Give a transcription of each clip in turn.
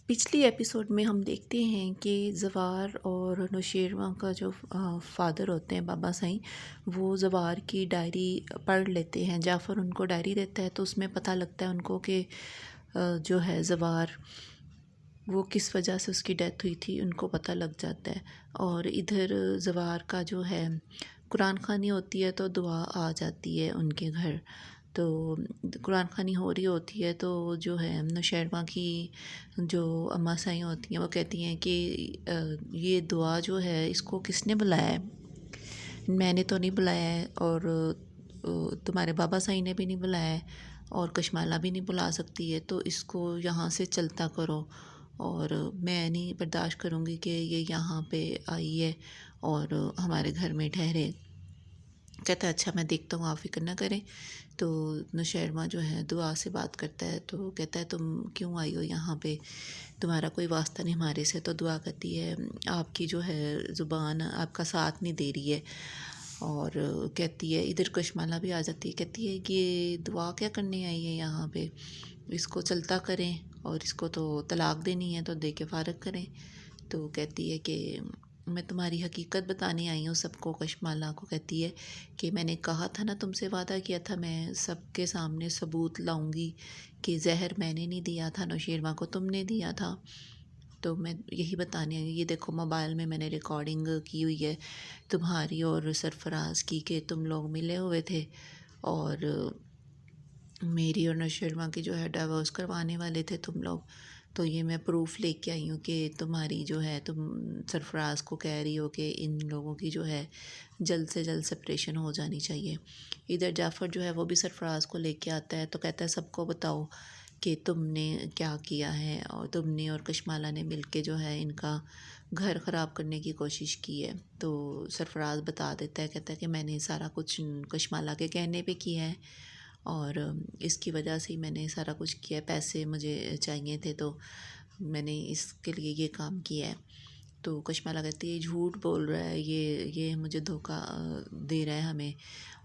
پچھلی ایپیسوڈ میں ہم دیکھتے ہیں کہ زوار اور نوشیروان کا جو فادر ہوتے ہیں بابا سائیں، وہ زوار کی ڈائری پڑھ لیتے ہیں. جعفر ان کو ڈائری دیتا ہے تو اس میں پتہ لگتا ہے ان کو کہ جو ہے زوار وہ کس وجہ سے اس کی ڈیتھ ہوئی تھی، ان کو پتہ لگ جاتا ہے. اور ادھر زوار کا جو ہے قرآن خوانی ہوتی ہے تو دعا آ جاتی ہے ان کے گھر. تو قرآن خوانی ہو رہی ہوتی ہے تو جو ہے نوشیروان کی جو اماں سائیں ہوتی ہیں وہ کہتی ہیں کہ یہ دعا جو ہے اس کو کس نے بلایا ہے؟ میں نے تو نہیں بلایا ہے، اور تمہارے بابا سائیں نے بھی نہیں بلایا ہے، اور کشمالہ بھی نہیں بلا سکتی ہے، تو اس کو یہاں سے چلتا کرو، اور میں نہیں برداشت کروں گی کہ یہ یہاں پہ آئی ہے اور ہمارے گھر میں ٹھہرے. کہتا ہے اچھا میں دیکھتا ہوں، آپ فکر نہ کریں. تو نوشیروان جو ہے دعا سے بات کرتا ہے تو کہتا ہے تم کیوں آئی ہو یہاں پہ، تمہارا کوئی واسطہ نہیں ہمارے سے. تو دعا کرتی ہے آپ کی جو ہے زبان آپ کا ساتھ نہیں دے رہی ہے. اور کہتی ہے ادھر کشمالہ بھی آ جاتی ہے، کہتی ہے کہ دعا کیا کرنے آئی ہے یہاں پہ، اس کو چلتا کریں، اور اس کو تو طلاق دینی ہے تو دے کے فارغ کریں. تو کہتی ہے کہ میں تمہاری حقیقت بتانے آئی ہوں سب کو. کشمالہ کو کہتی ہے کہ میں نے کہا تھا نا، تم سے وعدہ کیا تھا میں سب کے سامنے ثبوت لاؤں گی کہ زہر میں نے نہیں دیا تھا، نوشیروان کو تم نے دیا تھا. تو میں یہی بتانے آئی ہوں. یہ دیکھو موبائل میں نے ریکارڈنگ کی ہوئی ہے تمہاری اور سرفراز کی کہ تم لوگ ملے ہوئے تھے اور میری اور نوشیروان کی جو ہے ڈائیورس کروانے والے تھے تم لوگ. تو یہ میں پروف لے کے آئی ہوں کہ تمہاری جو ہے تم سرفراز کو کہہ رہی ہو کہ ان لوگوں کی جو ہے جلد سے جلد سپریشن ہو جانی چاہیے. ادھر جعفر جو ہے وہ بھی سرفراز کو لے کے آتا ہے تو کہتا ہے سب کو بتاؤ کہ تم نے کیا کیا ہے، اور تم نے اور کشمالہ نے مل کے جو ہے ان کا گھر خراب کرنے کی کوشش کی ہے. تو سرفراز بتا دیتا ہے، کہتا ہے کہ میں نے سارا کچھ کشمالہ کے کہنے پہ کیا ہے، اور اس کی وجہ سے ہی میں نے سارا کچھ کیا ہے، پیسے مجھے چاہیے تھے تو میں نے اس کے لیے یہ کام کیا ہے. تو کشمالہ کہتی ہے یہ جھوٹ بول رہا ہے، یہ مجھے دھوکہ دے رہا ہے ہمیں،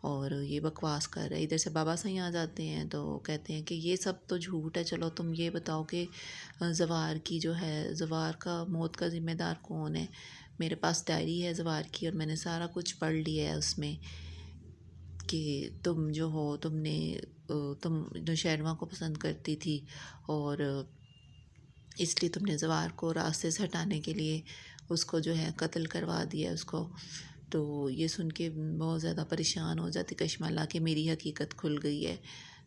اور یہ بکواس کر رہا ہے. ادھر سے بابا سائیں آ جاتے ہیں تو کہتے ہیں کہ یہ سب تو جھوٹ ہے، چلو تم یہ بتاؤ کہ زوار کی جو ہے زوار کا موت کا ذمہ دار کون ہے. میرے پاس ڈائری ہے زوار کی اور میں نے سارا کچھ پڑھ لیا ہے اس میں کہ تم جو ہو تم نوشیروان کو پسند کرتی تھی، اور اس لیے تم نے زوار کو راستے سے ہٹانے کے لیے اس کو جو ہے قتل کروا دیا اس کو. تو یہ سن کے بہت زیادہ پریشان ہو جاتی کشمالہ کہ میری حقیقت کھل گئی ہے.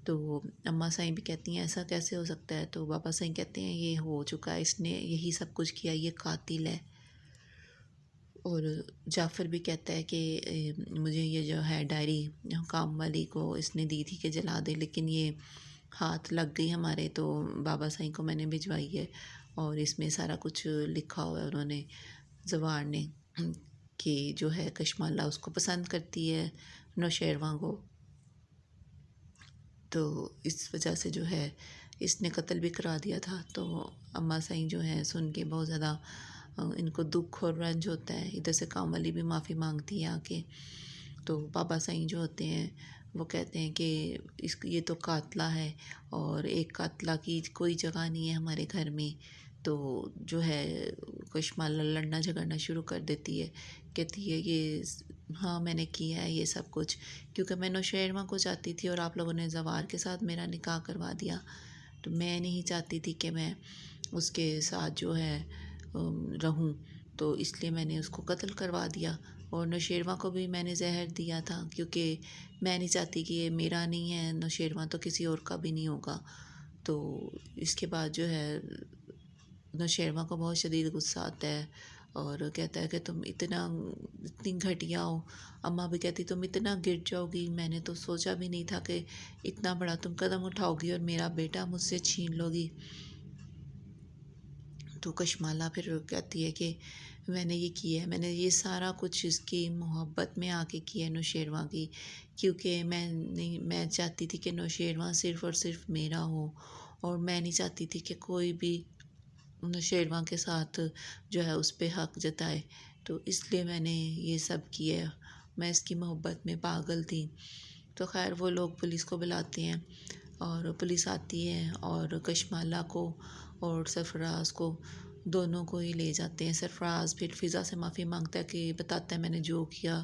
تو اماں سائیں بھی کہتی ہیں ایسا کیسے ہو سکتا ہے. تو بابا سائیں کہتے ہیں یہ ہو چکا ہے، اس نے یہی سب کچھ کیا، یہ قاتل ہے. اور جعفر بھی کہتا ہے کہ مجھے یہ جو ہے ڈائری کام والی کو اس نے دی تھی کہ جلا دے، لیکن یہ ہاتھ لگ گئی ہمارے تو بابا سائیں کو میں نے بھجوائی ہے، اور اس میں سارا کچھ لکھا ہوا ہے انہوں نے زوار نے کہ جو ہے کشمالہ اس کو پسند کرتی ہے نوشیروان کو. تو اس وجہ سے جو ہے اس نے قتل بھی کرا دیا تھا. تو اماں سائیں جو ہیں سن کے بہت زیادہ ان کو دکھ اور رنج ہوتا ہے. ادھر سے کام والی بھی معافی مانگتی ہے آ کے. تو بابا سائیں جو ہوتے ہیں وہ کہتے ہیں کہ یہ تو قاتلہ ہے، اور ایک قاتلہ کی کوئی جگہ نہیں ہے ہمارے گھر میں. تو جو ہے کشمالہ لڑنا جھگڑنا شروع کر دیتی ہے، کہتی ہے یہ ہاں میں نے کیا ہے یہ سب کچھ، کیونکہ میں نوشیروان کو چاہتی تھی اور آپ لوگوں نے زوار کے ساتھ میرا نکاح کروا دیا. تو میں نہیں چاہتی تھی کہ میں اس کے ساتھ جو ہے رہوں، تو اس لیے میں نے اس کو قتل کروا دیا. اور نوشیروان کو بھی میں نے زہر دیا تھا کیونکہ میں نہیں چاہتی کہ یہ میرا نہیں ہے نوشیروان، تو کسی اور کا بھی نہیں ہوگا. تو اس کے بعد جو ہے نوشیروان کو بہت شدید غصہ آتا ہے اور کہتا ہے کہ تم اتنی گھٹیا ہو. اماں بھی کہتی تم اتنا گر جاؤ گی، میں نے تو سوچا بھی نہیں تھا کہ اتنا بڑا تم قدم اٹھاؤ گی اور میرا بیٹا مجھ سے چھین لو گی. تو کشمالہ پھر کہتی ہے کہ میں نے یہ کیا ہے، میں نے یہ سارا کچھ اس کی محبت میں آ کے کیا ہے نوشیروان کی، کیونکہ میں چاہتی تھی کہ نوشیروان صرف اور صرف میرا ہو، اور میں نہیں چاہتی تھی کہ کوئی بھی نوشیروان کے ساتھ جو ہے اس پہ حق جتائے. تو اس لیے میں نے یہ سب کیا ہے، میں اس کی محبت میں پاگل تھی. تو خیر وہ لوگ پولیس کو بلاتے ہیں اور پولیس آتی ہے اور کشمالہ کو اور سرفراز کو دونوں کو ہی لے جاتے ہیں۔ سرفراز پھر فضا سے معافی مانگتا ہے کہ بتاتا ہے میں نے جو کیا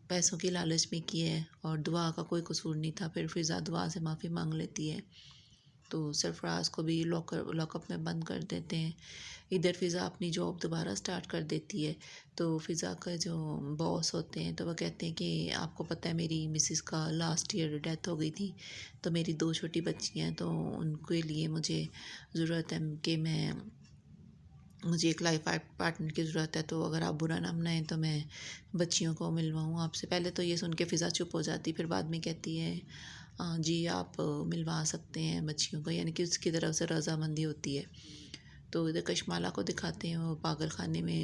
پیسوں کی لالچ میں کی ہے اور دعا کا کوئی قصور نہیں تھا۔ پھر فضا دعا سے معافی مانگ لیتی ہے تو سرفراز کو بھی لاک اپ میں بند کر دیتے ہیں۔ ادھر فضا اپنی جاب دوبارہ سٹارٹ کر دیتی ہے تو فضا کا جو باس ہوتے ہیں تو وہ کہتے ہیں کہ آپ کو پتہ ہے میری مسز کا لاسٹ ایئر ڈیتھ ہو گئی تھی تو میری 2 چھوٹی بچی ہیں تو ان کے لیے مجھے ضرورت ہے کہ مجھے ایک لائف پارٹنر کی ضرورت ہے، تو اگر آپ برا نہ منائیں تو میں بچیوں کو ملواؤں آپ سے۔ پہلے تو یہ سن کے فضا چپ ہو جاتی، پھر بعد میں کہتی ہے جی آپ ملوا سکتے ہیں بچیوں کو، یعنی کہ اس کی طرف سے رضامندی ہوتی ہے۔ تو ادھر کشمالہ کو دکھاتے ہیں وہ پاگل خانے میں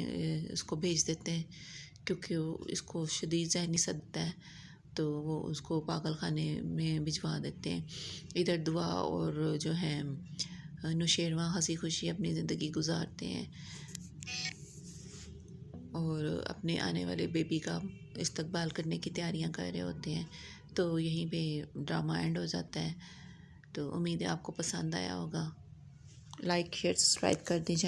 اس کو بھیج دیتے ہیں کیونکہ اس کو شدید ذہنی صدمہ ہے تو وہ اس کو پاگل خانے میں بھجوا دیتے ہیں۔ ادھر دعا اور جو ہے نوشیروان ہنسی خوشی اپنی زندگی گزارتے ہیں اور اپنے آنے والے بیبی کا استقبال کرنے کی تیاریاں کر رہے ہوتے ہیں۔ تو یہیں پہ ڈرامہ اینڈ ہو جاتا ہے۔ تو امید ہے آپ کو پسند آیا ہوگا۔ لائک شیئر سبسکرائب کر دیجیے۔